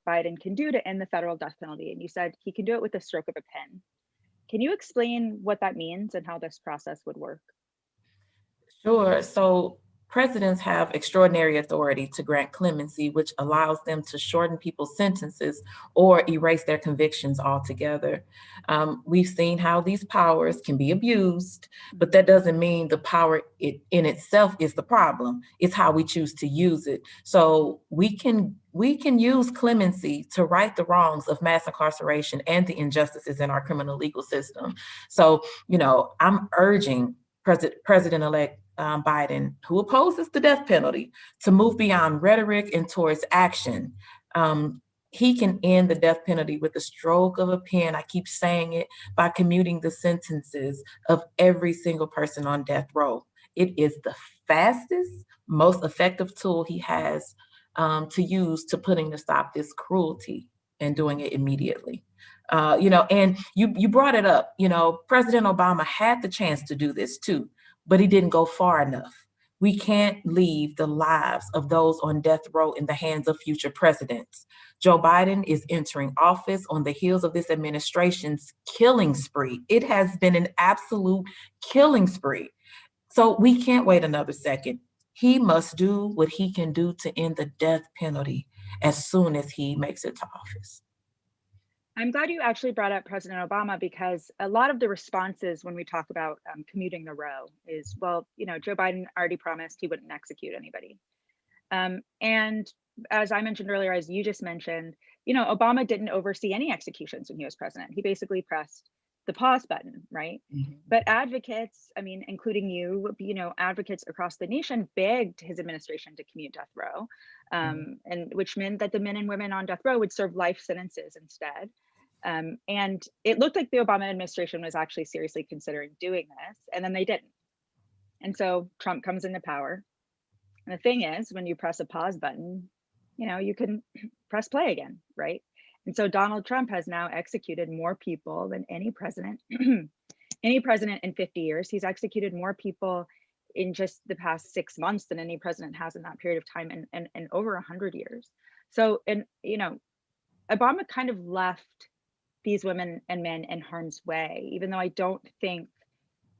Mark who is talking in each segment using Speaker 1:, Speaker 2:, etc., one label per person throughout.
Speaker 1: Biden can do to end the federal death penalty. And you said he can do it with the stroke of a pen. Can you explain what that means and how this process would work?
Speaker 2: Sure. So presidents have extraordinary authority to grant clemency, which allows them to shorten people's sentences or erase their convictions altogether. We've seen how these powers can be abused, but that doesn't mean the power in itself is the problem. It's how we choose to use it. So we can use clemency to right the wrongs of mass incarceration and the injustices in our criminal legal system. So, I'm urging President-elect Biden, who opposes the death penalty, to move beyond rhetoric and towards action. He can end the death penalty with the stroke of a pen. I keep saying it, by commuting the sentences of every single person on death row. It is the fastest, most effective tool he has to use to putting to stop this cruelty and doing it immediately. And you brought it up. President Obama had the chance to do this too, but he didn't go far enough. We can't leave the lives of those on death row in the hands of future presidents. Joe Biden is entering office on the heels of this administration's killing spree. It has been an absolute killing spree. So we can't wait another second. He must do what he can do to end the death penalty as soon as he makes it to office.
Speaker 1: I'm glad you actually brought up President Obama, because a lot of the responses when we talk about commuting the row is, well, Joe Biden already promised he wouldn't execute anybody. And as I mentioned earlier, as you just mentioned, Obama didn't oversee any executions when he was president. He basically pressed the pause button, right?
Speaker 2: Mhm.
Speaker 1: But advocates, I mean, including advocates across the nation begged his administration to commute death row, and which meant that the men and women on death row would serve life sentences instead. And it looked like the Obama administration was actually seriously considering doing this, and then they didn't. And so Trump comes into power. And the thing is, when you press a pause button, you can press play again, right? And so Donald Trump has now executed more people than any president, any president in 50 years. He's executed more people in just the past 6 months than any president has in that period of time, and over 100 years. So, and Obama kind of left these women and men in harm's way, even though I don't think,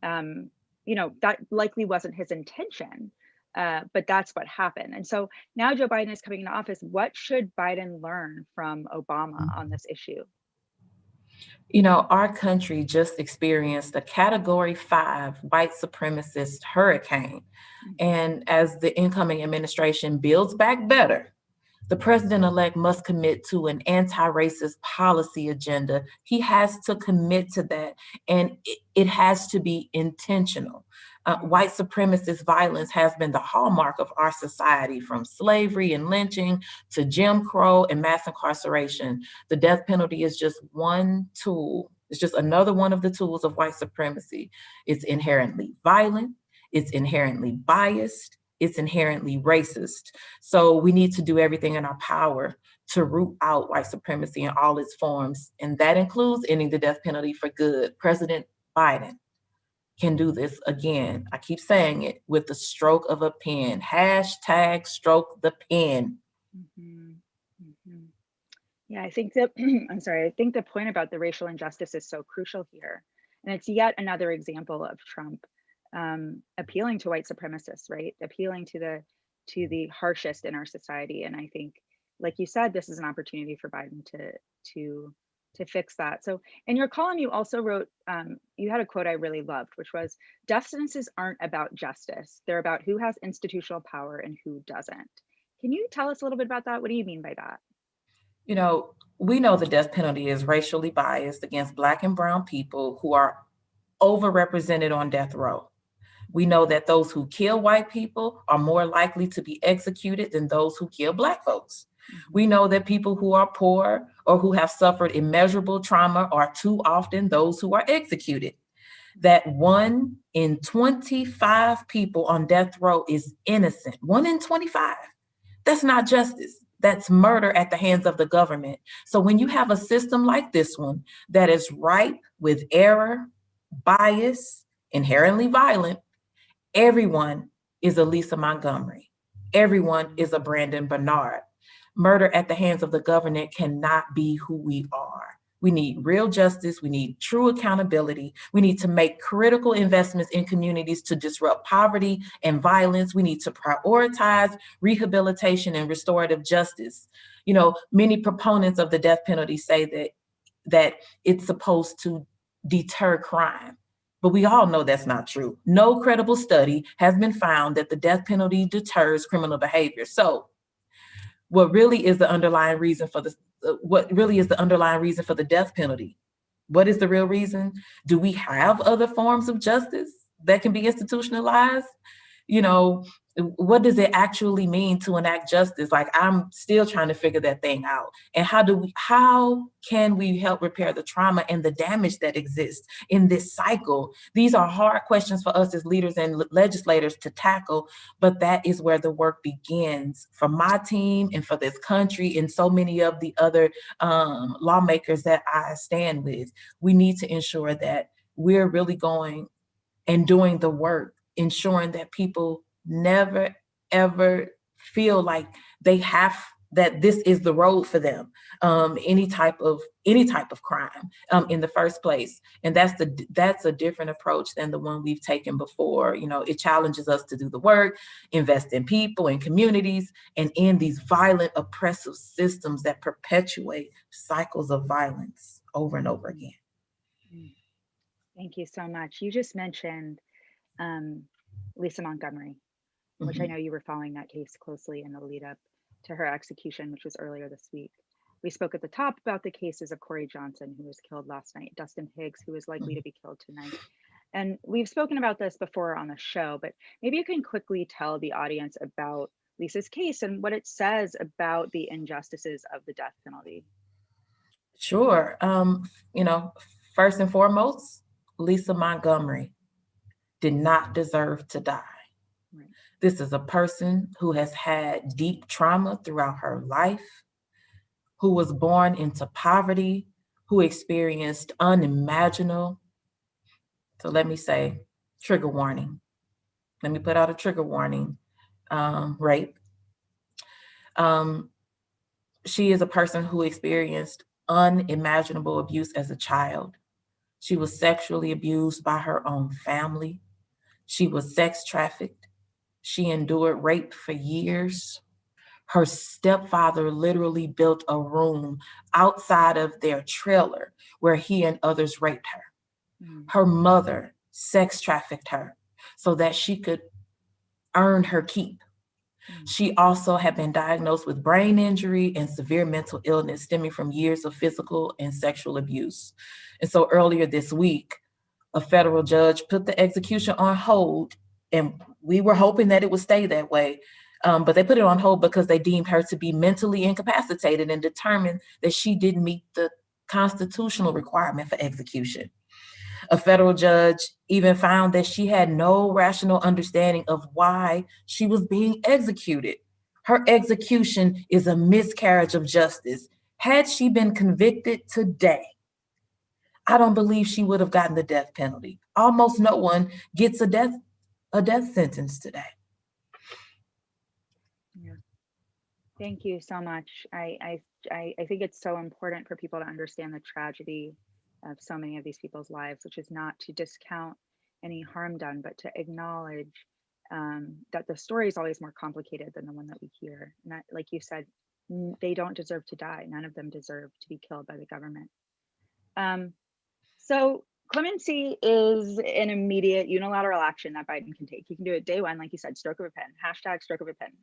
Speaker 1: that likely wasn't his intention. But that's what happened. And so now Joe Biden is coming into office. What should Biden learn from Obama on this issue?
Speaker 2: Our country just experienced a Category 5 white supremacist hurricane. And as the incoming administration builds back better, the president-elect must commit to an anti-racist policy agenda. He has to commit to that, and it has to be intentional. White supremacist violence has been the hallmark of our society, from slavery and lynching to Jim Crow and mass incarceration. The death penalty is just one tool. It's just another one of the tools of white supremacy. It's inherently violent. It's inherently biased. It's inherently racist. So we need to do everything in our power to root out white supremacy in all its forms. And that includes ending the death penalty for good. President Biden can do this again. I keep saying it, with the stroke of a pen. Hashtag stroke the pen.
Speaker 1: Yeah, I think that, I'm sorry, I think the point about the racial injustice is so crucial here. And it's yet another example of Trump appealing to white supremacists, right? Appealing to the harshest in our society. And I think, like you said, this is an opportunity for Biden to fix that. So in your column, you also wrote, you had a quote I really loved, which was, "Death sentences aren't about justice. They're about who has institutional power and who doesn't." Can you tell us a little bit about that? What do you mean by that?
Speaker 2: We know the death penalty is racially biased against Black and brown people who are overrepresented on death row. We know that those who kill white people are more likely to be executed than those who kill Black folks. We know that people who are poor or who have suffered immeasurable trauma are too often those who are executed. That 1 in 25 people on death row is innocent. 1 in 25. That's not justice. That's murder at the hands of the government. So when you have a system like this one that is ripe with error, bias, inherently violent, everyone is a Lisa Montgomery. Everyone is a Brandon Bernard. Murder at the hands of the government cannot be who we are. We need real justice. We need true accountability. We need to make critical investments in communities to disrupt poverty and violence. We need to prioritize rehabilitation and restorative justice. You know, many proponents of the death penalty say that it's supposed to deter crime. But we all know that's not true. No credible study has been found that the death penalty deters criminal behavior. So what really is the underlying reason for the death penalty? What is the real reason? Do we have other forms of justice that can be institutionalized? You know, what does it actually mean to enact justice? Like, I'm still trying to figure that thing out. And how can we help repair the trauma and the damage that exists in this cycle? These are hard questions for us as leaders and legislators to tackle, but that is where the work begins for my team and for this country and so many of the other lawmakers that I stand with. We need to ensure that we're really going and doing the work, ensuring that people never ever feel like that this is the road for them, any type of crime in the first place. And that's a different approach than the one we've taken before. You know, it challenges us to do the work, invest in people and communities, and end these violent, oppressive systems that perpetuate cycles of violence over and over again.
Speaker 1: Thank you so much. You just mentioned Lisa Montgomery, which I know you were following that case closely in the lead up to her execution, which was earlier this week. We spoke at the top about the cases of Cori Johnson, who was killed last night, Dustin Higgs, who is likely to be killed tonight. And we've spoken about this before on the show, but maybe you can quickly tell the audience about Lisa's case and what it says about the injustices of the death penalty.
Speaker 2: Sure. You know, first and foremost, Lisa Montgomery did not deserve to die.
Speaker 1: Right.
Speaker 2: This is a person who has had deep trauma throughout her life, who was born into poverty, who experienced unimaginable, so let me say, trigger warning. Let me put out a trigger warning, rape. She is a person who experienced unimaginable abuse as a child. She was sexually abused by her own family. She was sex trafficked. She endured rape for years. Her stepfather literally built a room outside of their trailer where he and others raped her. Her mother sex trafficked her so that she could earn her keep. She also had been diagnosed with brain injury and severe mental illness stemming from years of physical and sexual abuse. And so earlier this week, a federal judge put the execution on hold, and we were hoping that it would stay that way. But they put it on hold because they deemed her to be mentally incapacitated and determined that she didn't meet the constitutional requirement for execution. A federal judge even found that she had no rational understanding of why she was being executed. Her execution is a miscarriage of justice. Had she been convicted today, I don't believe she would have gotten the death penalty. Almost no one gets a death sentence today.
Speaker 1: Yeah. Thank you so much. I think it's so important for people to understand the tragedy of so many of these people's lives, which is not to discount any harm done, but to acknowledge that the story is always more complicated than the one that we hear. And that, like you said, they don't deserve to die. None of them deserve to be killed by the government. So clemency is an immediate unilateral action that Biden can take. He can do it day one, like you said, stroke of a pen, hashtag stroke of a pen.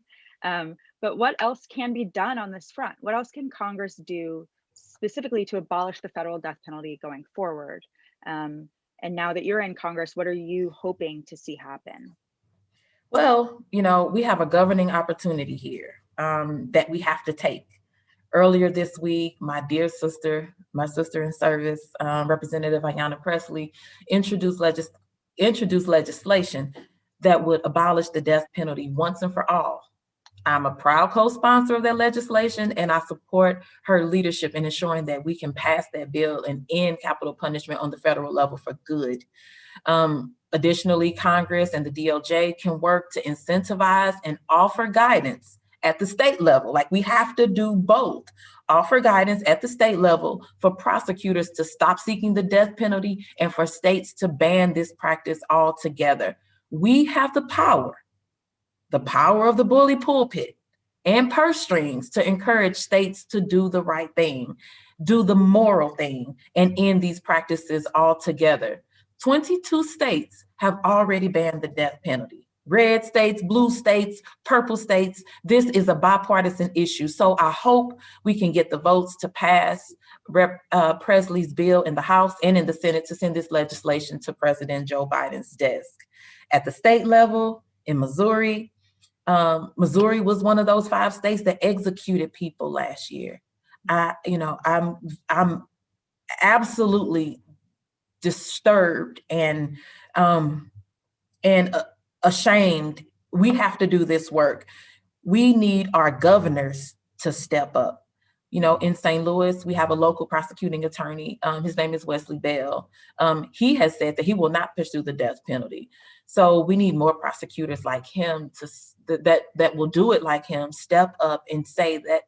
Speaker 1: But what else can be done on this front? What else can Congress do specifically to abolish the federal death penalty going forward? And now that you're in Congress, what are you hoping to see happen?
Speaker 2: Well, you know, we have a governing opportunity here that we have to take. Earlier this week, my dear sister, my sister in service, Representative Ayanna Pressley, introduced legislation that would abolish the death penalty once and for all. I'm a proud co-sponsor of that legislation, and I support her leadership in ensuring that we can pass that bill and end capital punishment on the federal level for good. Additionally, Congress and the DOJ can work to incentivize and offer guidance at the state level. Like, we have to do both. Offer guidance at the state level for prosecutors to stop seeking the death penalty and for states to ban this practice altogether. We have the power of the bully pulpit and purse strings to encourage states to do the right thing, do the moral thing, and end these practices altogether. 22 states have already banned the death penalty. Red states, blue states, purple states. This is a bipartisan issue. So I hope we can get the votes to pass Rep. Presley's bill in the House and in the Senate to send this legislation to President Joe Biden's desk. At the state level, in Missouri, Missouri was one of those 5 states that executed people last year. I'm absolutely disturbed and ashamed. We have to do this work. We need our governors to step up. In St. Louis, we have a local prosecuting attorney. His name is Wesley Bell. He has said that he will not pursue the death penalty. So we need more prosecutors like him that will do it like him, step up and say that,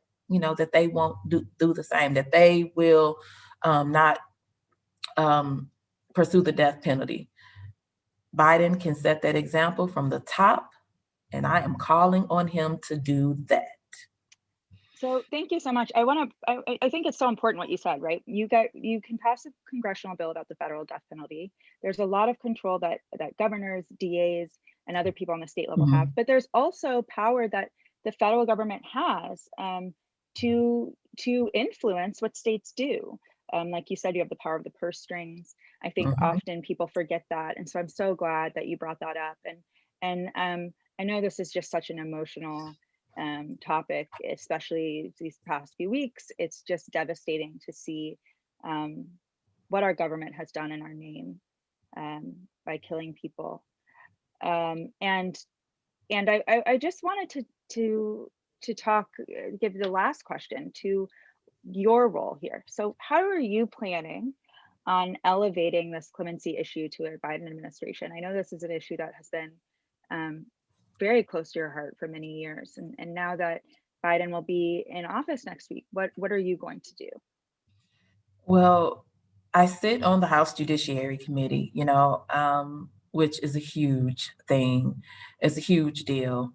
Speaker 2: that they won't do the same, that they will not pursue the death penalty. Biden can set that example from the top, and I am calling on him to do that.
Speaker 1: So thank you so much. I think it's so important what you said, right? You can pass a congressional bill about the federal death penalty. There's a lot of control that governors, DAs, and other people on the state level have, but there's also power that the federal government has to influence what states do. Like you said, you have the power of the purse strings. I think often people forget that, and so I'm so glad that you brought that up. And I know this is just such an emotional topic, especially these past few weeks. It's just devastating to see what our government has done in our name by killing people. And I just wanted to talk, give the last question to your role here. So how are you planning on elevating this clemency issue to a Biden administration? I know this is an issue that has been very close to your heart for many years. And now that Biden will be in office next week, what are you going to do?
Speaker 2: Well, I sit on the House Judiciary Committee, which is a huge thing. It's a huge deal.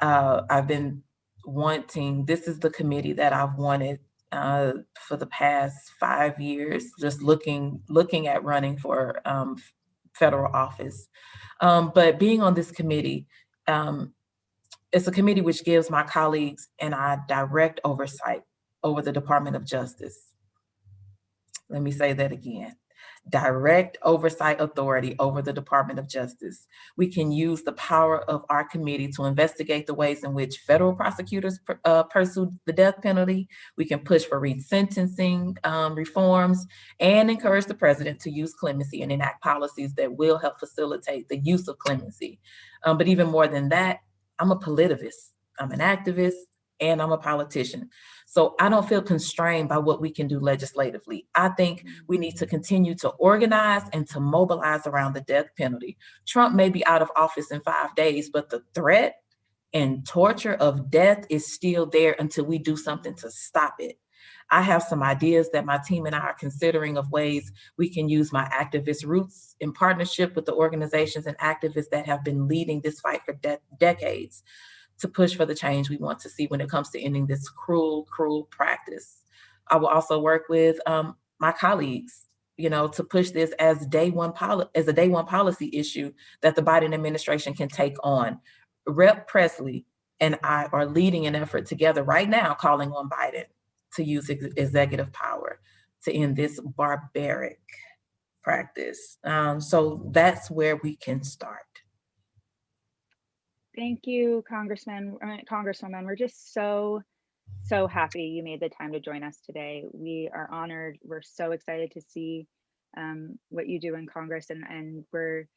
Speaker 2: I've been this is the committee that I've wanted for the past 5 years, just looking at running for federal office. But being on this committee, it's a committee which gives my colleagues and I direct oversight over the Department of Justice. Let me say that again. Direct oversight authority over the Department of Justice. We can use the power of our committee to investigate the ways in which federal prosecutors pursue the death penalty. We can push for resentencing reforms and encourage the president to use clemency and enact policies that will help facilitate the use of clemency. But even more than that, I'm a politivist, I'm an activist, and I'm a politician. So I don't feel constrained by what we can do legislatively. I think we need to continue to organize and to mobilize around the death penalty. Trump may be out of office in 5 days, but the threat and torture of death is still there until we do something to stop it. I have some ideas that my team and I are considering of ways we can use my activist roots in partnership with the organizations and activists that have been leading this fight for decades to push for the change we want to see when it comes to ending this cruel, cruel practice. I will also work with my colleagues, to push this as a day one policy issue that the Biden administration can take on. Rep. Presley and I are leading an effort together right now, calling on Biden to use executive power to end this barbaric practice. So that's where we can start.
Speaker 1: Thank you, Congresswoman. We're just so happy you made the time to join us today. We are honored. We're so excited to see what you do in Congress, and we're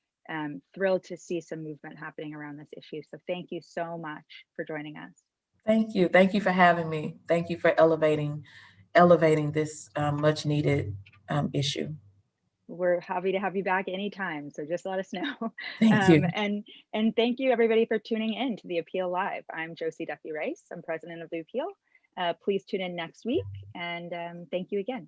Speaker 1: thrilled to see some movement happening around this issue. So thank you so much for joining us.
Speaker 2: Thank you. Thank you for having me. Thank you for elevating this much needed issue.
Speaker 1: We're happy to have you back anytime. So just let us know.
Speaker 2: Thank you.
Speaker 1: And thank you everybody for tuning in to the Appeal Live. I'm Josie Duffy Rice. I'm president of the Appeal. Please tune in next week, and thank you again.